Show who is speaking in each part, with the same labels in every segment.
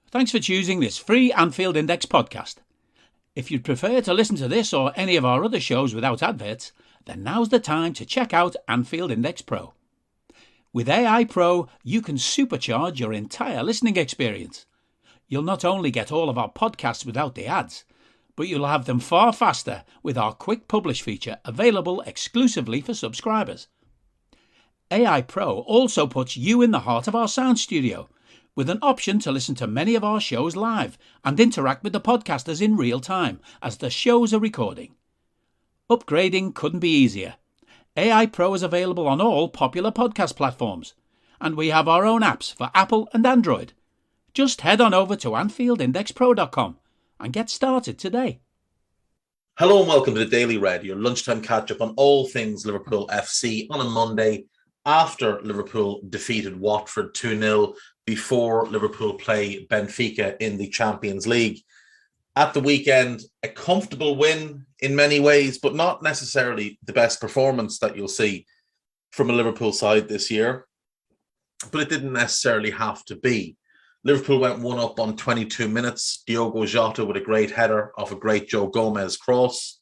Speaker 1: Thanks for choosing this free Anfield Index podcast. If you'd prefer to listen to this or any of our other shows without adverts, then now's the time to check out Anfield Index Pro. With AI Pro, you can supercharge your entire listening experience. You'll not only get all of our podcasts without the ads, but you'll have them far faster with our quick publish feature available exclusively for subscribers. AI Pro also puts you in the heart of our sound studio, with an option to listen to many of our shows live and interact with the podcasters in real time as the shows are recording. Upgrading couldn't be easier. AI Pro is available on all popular podcast platforms, and we have our own apps for Apple and Android. Just head on over to AnfieldIndexPro.com and get started today.
Speaker 2: Hello and welcome to the Daily Red, your lunchtime catch-up on all things Liverpool FC on a Monday after Liverpool defeated Watford 2-0 before Liverpool play Benfica in the Champions League. At the weekend, a comfortable win in many ways, but not necessarily the best performance that you'll see from a Liverpool side this year. But it didn't necessarily have to be. Liverpool went 1-up on 22 minutes. Diogo Jota with a great header off a great Joe Gomez cross.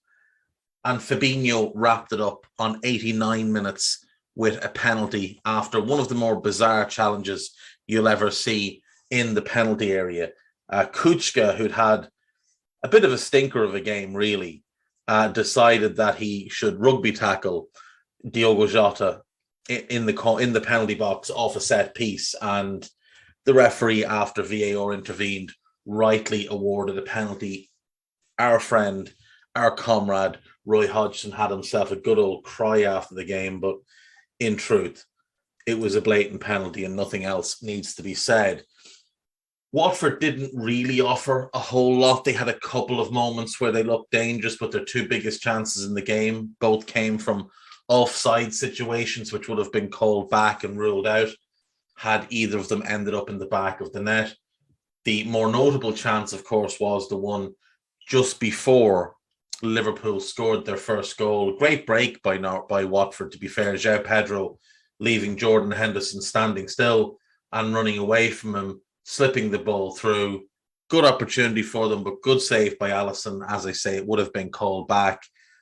Speaker 2: And Fabinho wrapped it up on 89 minutes with a penalty after one of the more bizarre challenges you'll ever see in the penalty area. Kuchka, who'd had a bit of a stinker of a game, really, decided that he should rugby tackle Diogo Jota in the penalty box off a set piece, and the referee, after VAR intervened, rightly awarded a penalty. Our friend, our comrade, Roy Hodgson had himself a good old cry after the game, but in truth, it was a blatant penalty and nothing else needs to be said. Watford didn't really offer a whole lot. They had a couple of moments where they looked dangerous, but their two biggest chances in the game both came from offside situations, which would have been called back and ruled out had either of them ended up in the back of the net. The more notable chance, of course, was the one just before Liverpool scored their first goal. Great break by Watford, to be fair. João Pedro leaving Jordan Henderson standing still and running away from him, slipping the ball through. Good opportunity for them, but good save by Alisson. As I say, it would have been called back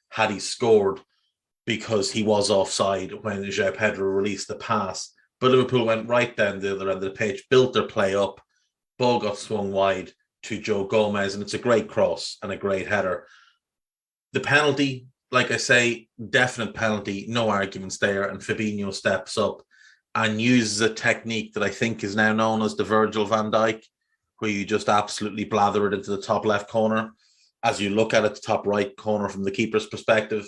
Speaker 2: had he scored because he was offside when João Pedro released the pass. But Liverpool went right down the other end of the pitch, built their play up, ball got swung wide to Joe Gomez, and it's a great cross and a great header. The penalty, like I say, definite penalty, no arguments there, and Fabinho steps up and uses a technique that I think is now known as the Virgil van Dijk, where you just absolutely blather it into the top left corner. As you look at it, the top right corner from the keeper's perspective,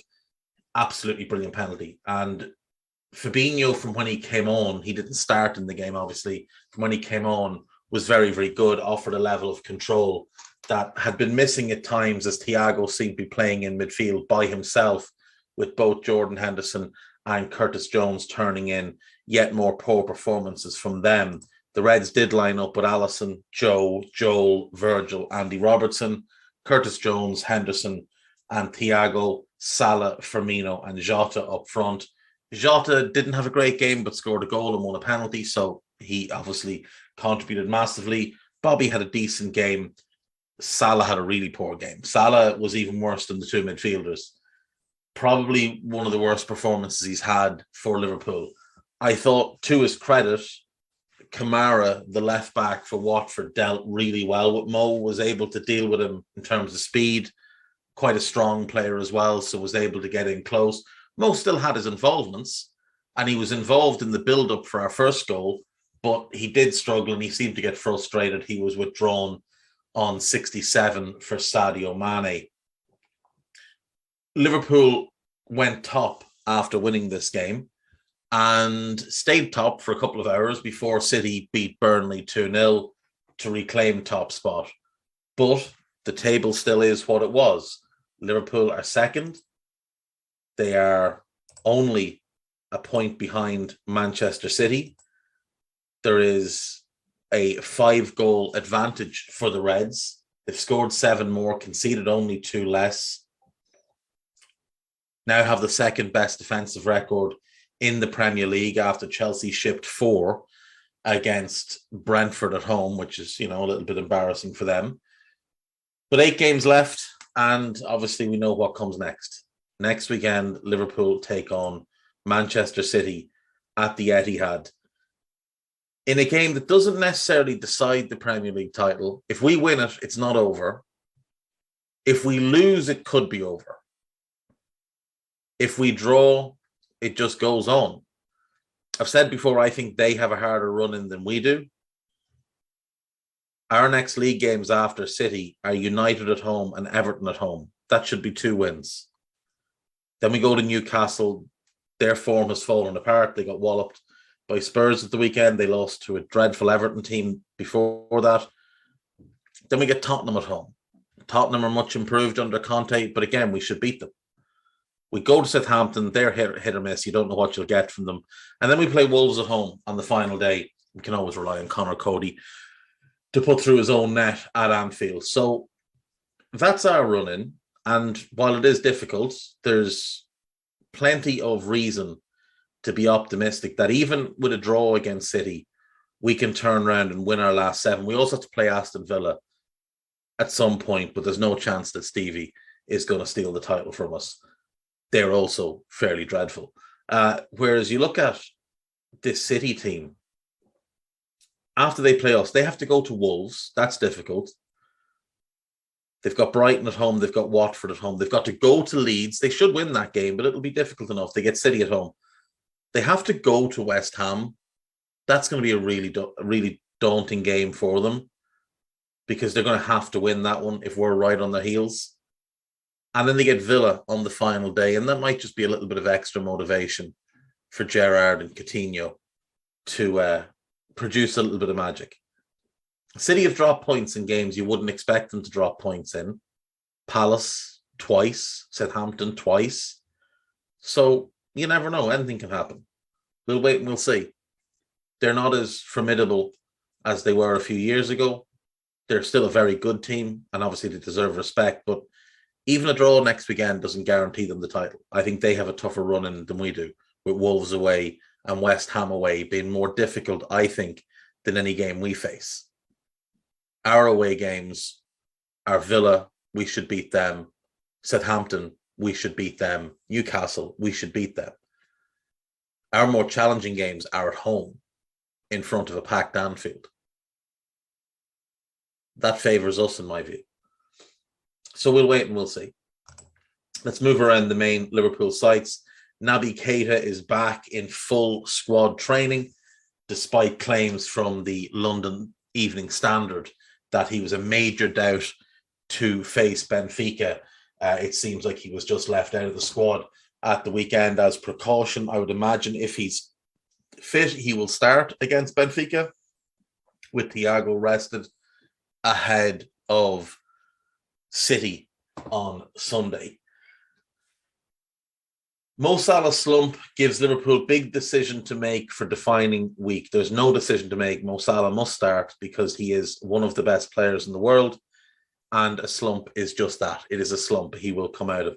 Speaker 2: absolutely brilliant penalty. And Fabinho, from when he came on, he didn't start in the game, obviously, from when he came on, was very, very good, offered a level of control that had been missing at times as Thiago seemed to be playing in midfield by himself, with both Jordan Henderson and Curtis Jones turning in yet more poor performances from them. The Reds did line up with Alisson, Joe, Joel, Virgil, Andy Robertson, Curtis Jones, Henderson, and Thiago, Salah, Firmino, and Jota up front. Jota didn't have a great game, but scored a goal and won a penalty, so he obviously contributed massively. Bobby had a decent game. Salah had a really poor game. Salah was even worse than the two midfielders. Probably one of the worst performances he's had for Liverpool. I thought, to his credit, Kamara, the left back for Watford, dealt really well with Mo, was able to deal with him in terms of speed. Quite a strong player as well, so was able to get in close. Mo still had his involvements, and he was involved in the build-up for our first goal, but he did struggle and he seemed to get frustrated. He was withdrawn on 67 for Sadio Mane. Liverpool went top after winning this game and stayed top for a couple of hours before City beat Burnley 2-0 to reclaim top spot. But the table still is what it was. Liverpool are second. They are only a point behind Manchester City. There is a 5-goal advantage for the Reds. They've scored 7 more, conceded only 2 less. Now have the second best defensive record in the Premier League after Chelsea shipped 4. against Brentford at home, which is, a little bit embarrassing for them. But 8 games left, and obviously we know what comes next. Next weekend, Liverpool take on Manchester City at the Etihad in a game that doesn't necessarily decide the Premier League title. If we win it, it's not over. If we lose, it could be over. If we draw, it just goes on. I've said before, I think they have a harder run-in than we do. Our next league games after City are United at home and Everton at home. That should be 2 wins. Then we go to Newcastle. Their form has fallen apart. They got walloped by Spurs at the weekend. They lost to a dreadful Everton team before that. Then we get Tottenham at home. Tottenham are much improved under Conte, but again, we should beat them. We go to Southampton. They're hit or miss. You don't know what you'll get from them. And then we play Wolves at home on the final day. We can always rely on Conor Cody to put through his own net at Anfield. So that's our run-in. And while it is difficult, there's plenty of reason to be optimistic that even with a draw against City, we can turn around and win our last 7. We also have to play Aston Villa at some point, but there's no chance that Stevie is going to steal the title from us. They're also fairly dreadful. Whereas you look at this City team, after they play us, they have to go to Wolves. That's difficult. They've got Brighton at home. They've got Watford at home. They've got to go to Leeds. They should win that game, but it'll be difficult enough. They get City at home. They have to go to West Ham. That's going to be a really daunting game for them because they're going to have to win that one if we're right on their heels. And then they get Villa on the final day, and that might just be a little bit of extra motivation for Gerrard and Coutinho to produce a little bit of magic. City have dropped points in games you wouldn't expect them to drop points in. Palace twice, Southampton twice. So you never know. Anything can happen. We'll wait and we'll see. They're not as formidable as they were a few years ago. They're still a very good team, and obviously they deserve respect, but even a draw next weekend doesn't guarantee them the title. I think they have a tougher run-in than we do, with Wolves away and West Ham away being more difficult, I think, than any game we face. Our away games are Villa, we should beat them. Southampton, we should beat them. Newcastle, we should beat them. Our more challenging games are at home in front of a packed Anfield. That favours us, in my view. So we'll wait and we'll see. Let's move around the main Liverpool sites. Naby Keita is back in full squad training, despite claims from the London Evening Standard that he was a major doubt to face Benfica. It seems like he was just left out of the squad at the weekend as precaution. I would imagine if he's fit, he will start against Benfica with Thiago rested ahead of City on Sunday. Mo Salah's slump gives Liverpool big decision to make for defining week. There's no decision to make. Mo Salah must start because he is one of the best players in the world, and a slump is just that. It is a slump. He will come out of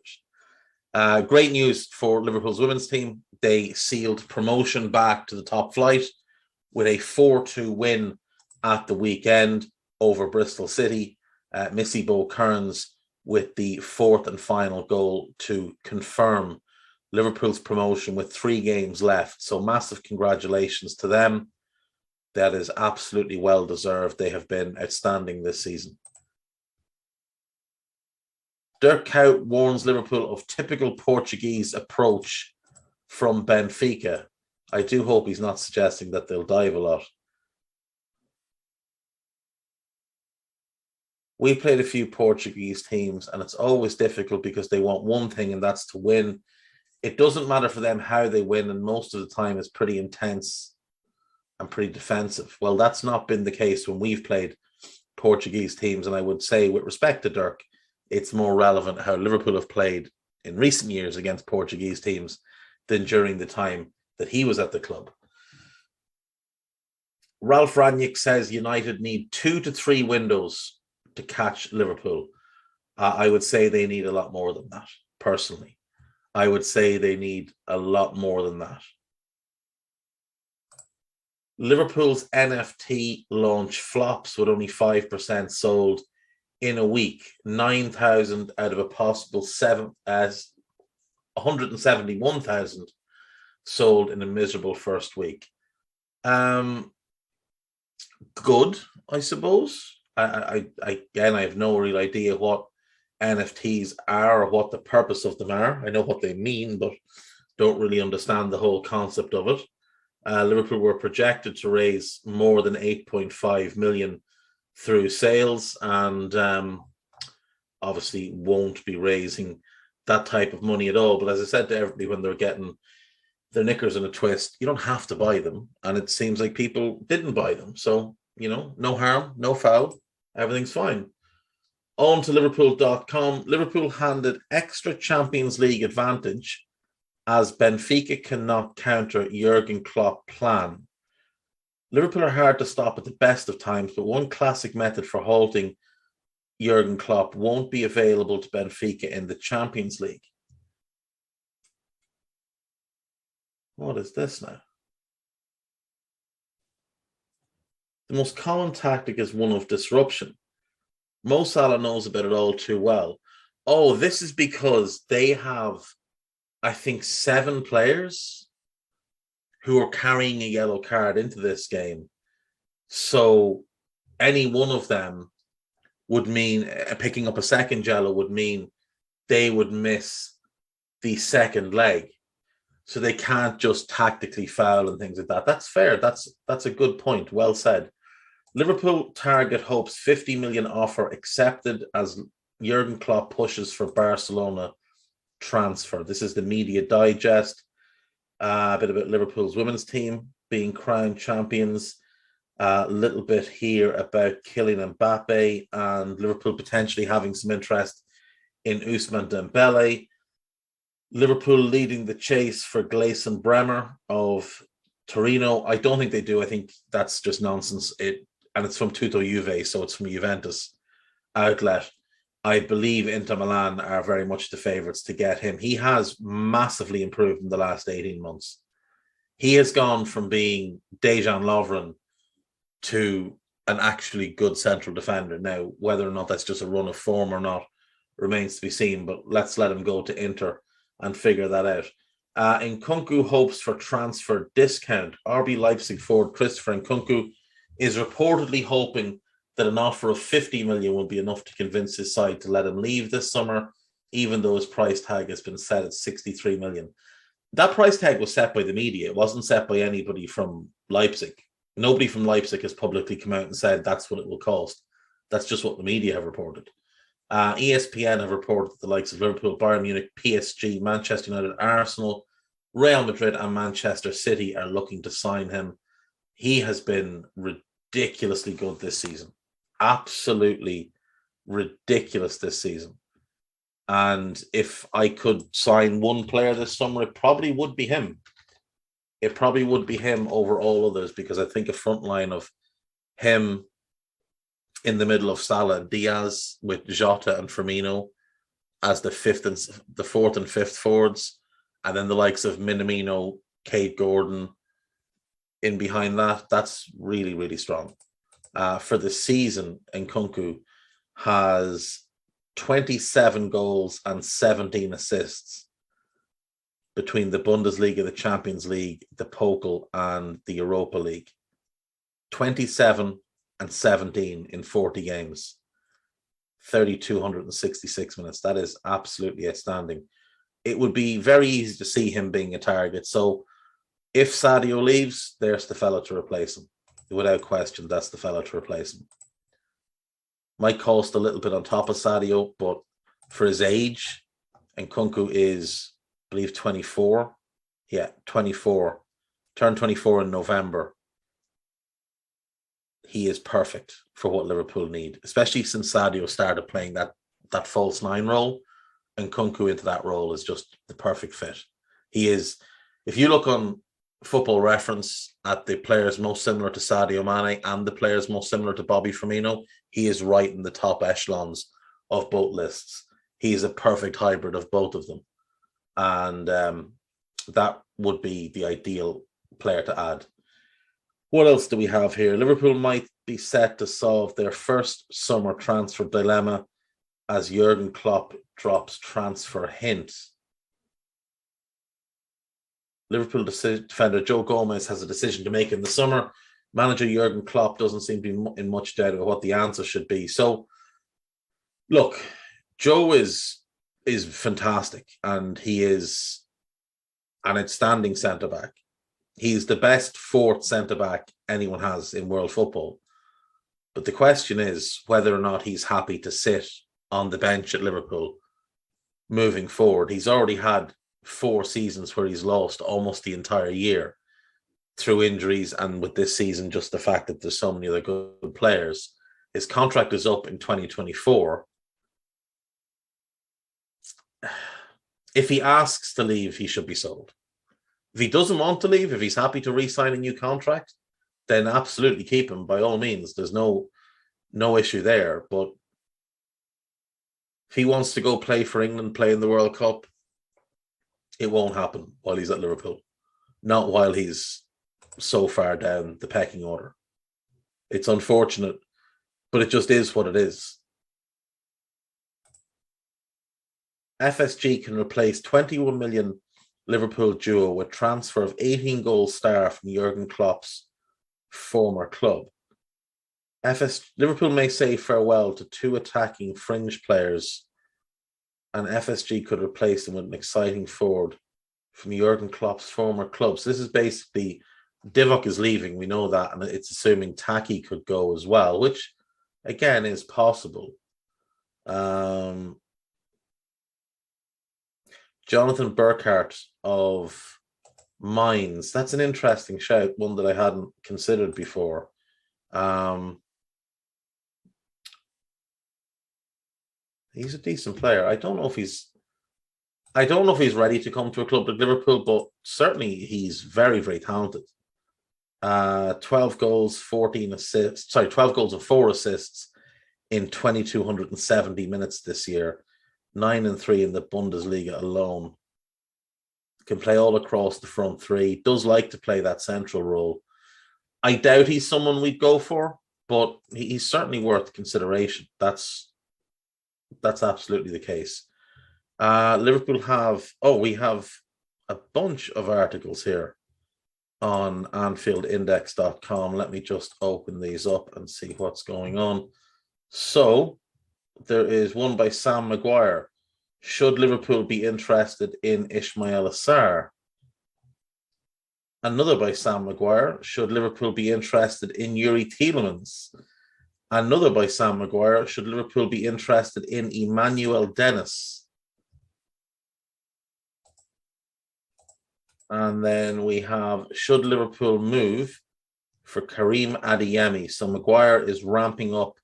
Speaker 2: it. Great news for Liverpool's women's team. They sealed promotion back to the top flight with a 4-2 win at the weekend over Bristol City. Missy Kearns with the 4th and final goal to confirm Liverpool's promotion with 3 games left. So massive congratulations to them. That is absolutely well deserved. They have been outstanding this season. Dirk Kuyt warns Liverpool of typical Portuguese approach from Benfica. I do hope he's not suggesting that they'll dive a lot. We played a few Portuguese teams, and it's always difficult because they want one thing, and that's to win. It doesn't matter for them how they win, and most of the time it's pretty intense and pretty defensive. Well, that's not been the case when we've played Portuguese teams, and I would say, with respect to Dirk, it's more relevant how Liverpool have played in recent years against Portuguese teams than during the time that he was at the club. Ralph Rangnick says United need 2 to 3 windows to catch Liverpool. I would say they need a lot more than that, personally. I would say they need a lot more than that. Liverpool's NFT launch flops with only 5% sold in a week. 9,000 out of a possible 171,000 sold in a miserable first week. Good, I suppose. I have no real idea what NFTs are or what the purpose of them are. I know what they mean, but don't really understand the whole concept of it. Liverpool were projected to raise more than 8.5 million through sales, and obviously won't be raising that type of money at all. But as I said to everybody when they're getting their knickers in a twist, you don't have to buy them. And it seems like people didn't buy them. So, no harm, no foul. Everything's fine. On to Liverpool.com. Liverpool handed extra Champions League advantage as Benfica cannot counter Jurgen Klopp plan. Liverpool are hard to stop at the best of times, but one classic method for halting Jurgen Klopp won't be available to Benfica in the Champions League. What is this now? The most common tactic is one of disruption. Mo Salah knows about it all too well. Oh, this is because they have, I think, 7 players who are carrying a yellow card into this game. So any one of them would mean picking up a second yellow would mean they would miss the second leg. So they can't just tactically foul and things like that. That's fair. That's a good point. Well said. Liverpool target hopes 50 million offer accepted as Jurgen Klopp pushes for Barcelona transfer. This is the Media Digest. A bit about Liverpool's women's team being crowned champions. A little bit here about Kylian Mbappe and Liverpool potentially having some interest in Ousmane Dembele. Liverpool leading the chase for Gleison Bremer of Torino. I don't think they do. I think that's just nonsense. And it's from Tutto Juve, so it's from Juventus outlet. I believe Inter Milan are very much the favourites to get him. He has massively improved in the last 18 months. He has gone from being Dejan Lovren to an actually good central defender. Now, whether or not that's just a run of form or not remains to be seen, but let's let him go to Inter and figure that out. Nkunku hopes for transfer discount. RB Leipzig forward Christopher Nkunku is reportedly hoping that an offer of 50 million will be enough to convince his side to let him leave this summer, even though his price tag has been set at 63 million. That price tag was set by the media. It wasn't set by anybody from Leipzig. Nobody from Leipzig has publicly come out and said that's what it will cost. That's just what the media have reported. ESPN have reported that the likes of Liverpool, Bayern Munich, PSG, Manchester United, Arsenal, Real Madrid and Manchester City are looking to sign him. He has been ridiculously good this season. Absolutely ridiculous this season. And if I could sign one player this summer, it probably would be him. It probably would be him over all others, because I think a front line of him in the middle of Salah and Diaz with Jota and Firmino as the fourth and fifth forwards, and then the likes of Minamino, Kate Gordon in behind that, that's really, really strong. For the season, Nkunku has 27 goals and 17 assists between the Bundesliga, the Champions League, the Pokal, and the Europa League. 27 and 17 in 40 games. 3,266 minutes. That is absolutely outstanding. It would be very easy to see him being a target. So if Sadio leaves, there's the fella to replace him. Without question, that's the fella to replace him. Might cost a little bit on top of Sadio, but for his age, Nkunku is, I believe, 24. Yeah, 24. Turned 24 in November. He is perfect for what Liverpool need, especially since Sadio started playing that false nine role. Nkunku into that role is just the perfect fit. He is, if you look on Football Reference at the players most similar to Sadio Mane and the players most similar to Bobby Firmino, he is right in the top echelons of both lists. He is a perfect hybrid of both of them. And that would be the ideal player to add. What else do we have here? Liverpool might be set to solve their first summer transfer dilemma as Jurgen Klopp drops transfer hint. Liverpool defender Joe Gomez has a decision to make in the summer. Manager Jurgen Klopp doesn't seem to be in much doubt about what the answer should be. So, look, Joe is fantastic, and he is an outstanding centre-back. He's the best fourth centre-back anyone has in world football. But the question is whether or not he's happy to sit on the bench at Liverpool moving forward. He's already had 4 seasons where he's lost almost the entire year through injuries, and with this season, just the fact that there's so many other good players. His contract is up in 2024. If he asks to leave, he should be sold. If he doesn't want to leave, if he's happy to re-sign a new contract, then absolutely keep him by all means. There's no issue there. But if he wants to go play for England, play in the World Cup, it won't happen while he's at Liverpool. Not while he's so far down the pecking order. It's unfortunate, but it just is what it is. FSG can replace 21 million Liverpool duo with transfer of 18-goal star from Jurgen Klopp's former club. Liverpool may say farewell to 2 attacking fringe players, and FSG could replace them with an exciting forward from Jurgen Klopp's former club. So this is basically, Divock is leaving, we know that, and it's assuming Taki could go as well, which, again, is possible. Jonathan Burkhart of Mainz. That's an interesting shout, one that I hadn't considered before. He's a decent player. I don't know if he's ready to come to a club like Liverpool, but certainly he's very, very talented. 12 goals, 14 assists. 12 goals and 4 assists in 2,270 minutes this year. 9-3 in the Bundesliga alone. Can play all across the front three. Does like to play that central role. I doubt he's someone we'd go for, but he's certainly worth consideration. That's absolutely the case. Liverpool we have a bunch of articles here on AnfieldIndex.com. Let me just open these up and see what's going on. So, there is one by Sam Maguire. Should Liverpool be interested in Ismail Assar? Another by Sam Maguire. Should Liverpool be interested in Yuri Tielemans? Another by Sam Maguire. Should Liverpool be interested in Emmanuel Dennis? And then we have, should Liverpool move for Karim Adeyemi? So Maguire is ramping up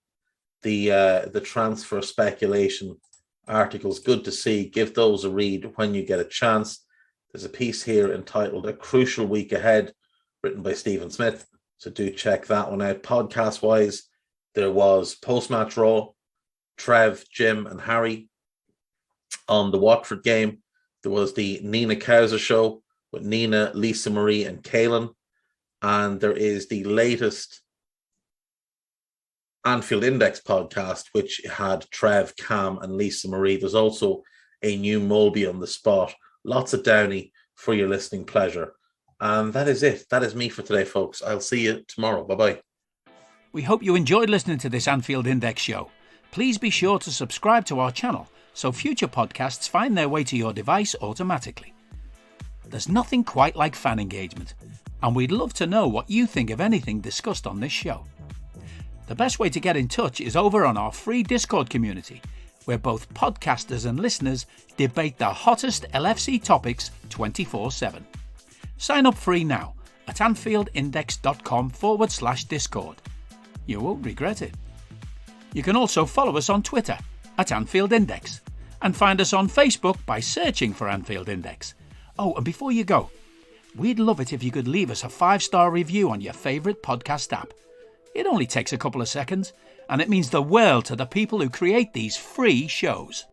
Speaker 2: the transfer speculation articles. Good to see. Give those a read when you get a chance. There's a piece here entitled A Crucial Week Ahead, written by Stephen Smith. So do check that one out. Podcast-wise, there was Post-Match Raw, Trev, Jim and Harry on the Watford game. There was the Nina Kauser show with Nina, Lisa Marie and Kaylin. And there is the latest Anfield Index podcast, which had Trev, Cam and Lisa Marie. There's also a new Mulby on the spot. Lots of Downey for your listening pleasure. And that is it. That is me for today, folks. I'll see you tomorrow. Bye-bye.
Speaker 1: We hope you enjoyed listening to this Anfield Index show. Please be sure to subscribe to our channel so future podcasts find their way to your device automatically. There's nothing quite like fan engagement, and we'd love to know what you think of anything discussed on this show. The best way to get in touch is over on our free Discord community, where both podcasters and listeners debate the hottest LFC topics 24/7. Sign up free now at AnfieldIndex.com/Discord. You won't regret it. You can also follow us on Twitter at Anfield Index and find us on Facebook by searching for Anfield Index. Oh, and before you go, we'd love it if you could leave us a 5-star review on your favourite podcast app. It only takes a couple of seconds, and it means the world to the people who create these free shows.